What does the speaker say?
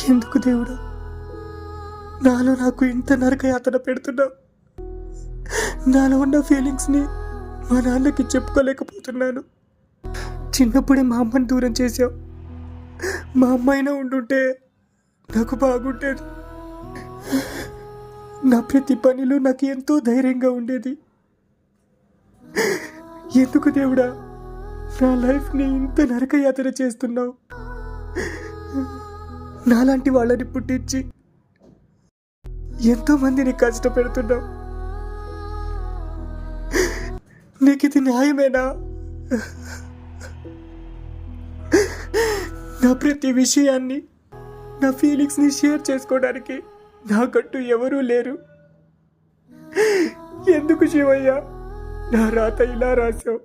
ఎందుకు దేవుడా నాలో నాకు ఇంత నరకయాతన పెడుతున్నావు? నాలో ఉన్న ఫీలింగ్స్ని మా నాన్నకి చెప్పుకోలేకపోతున్నాను. చిన్నప్పుడే మా అమ్మని దూరం చేశావు. మా అమ్మాయినా ఉండుంటే నాకు బాగుండేది. నా ప్రతి పనిలో నాకు ఎంతో ధైర్యంగా ఉండేది. ఎందుకు దేవుడా నా లైఫ్ని ఇంత నరకయాతన చేస్తున్నావు? నాలాంటి వాళ్ళని పుట్టించి ఎంతో మందిని కష్టపెడుతున్నావు. నీకు ఇది న్యాయమేనా? నా ప్రతి విషయాన్ని, నా ఫీలింగ్స్ని షేర్ చేసుకోవడానికి నాకంటూ ఎవరూ లేరు. ఎందుకు శివయ్య నా రాత ఇలా రాశావు?